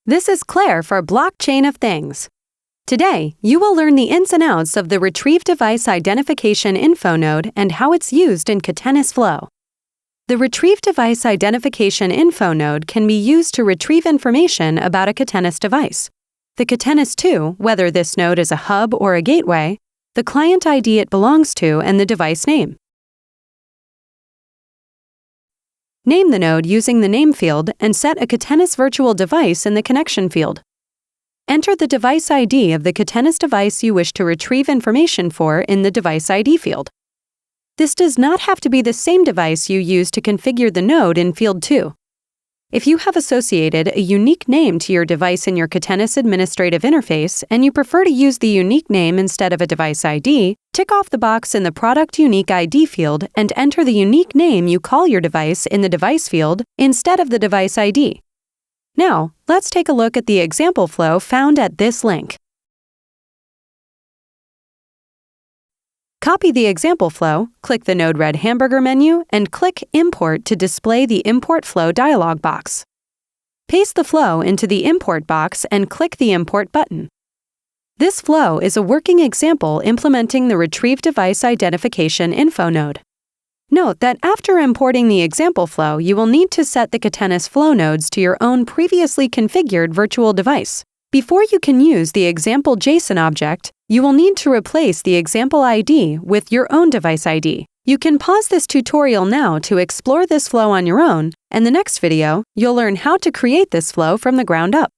This is Claire for Blockchain of Things. Today, you will learn the ins and outs of the Retrieve Device Identification Info node and how it's used in Catenis Flow. The Retrieve Device Identification Info node can be used to retrieve information about a Catenis device. The Catenis 2, whether this node is a hub or a gateway, the client ID it belongs to, and the device name. Name the node using the name field and set a Catenis virtual device in the connection field. Enter the device ID of the Catenis device you wish to retrieve information for in the device ID field. This does not have to be the same device you use to configure the node in field 2. If you have associated a unique name to your device in your Catenis Administrative interface and you prefer to use the unique name instead of a device ID, tick off the box in the Product Unique ID field and enter the unique name you call your device in the device field instead of the device ID. Now, let's take a look at the example flow found at this link. Copy the example flow, click the Node Red hamburger menu, and click Import to display the Import Flow dialog box. Paste the flow into the Import box and click the Import button. This flow is a working example implementing the Retrieve Device Identification Info node. Note that after importing the example flow, you will need to set the Catenis Flow nodes to your own previously configured virtual device. Before you can use the example JSON object, you will need to replace the example ID with your own device ID. You can pause this tutorial now to explore this flow on your own, and the next video, you'll learn how to create this flow from the ground up.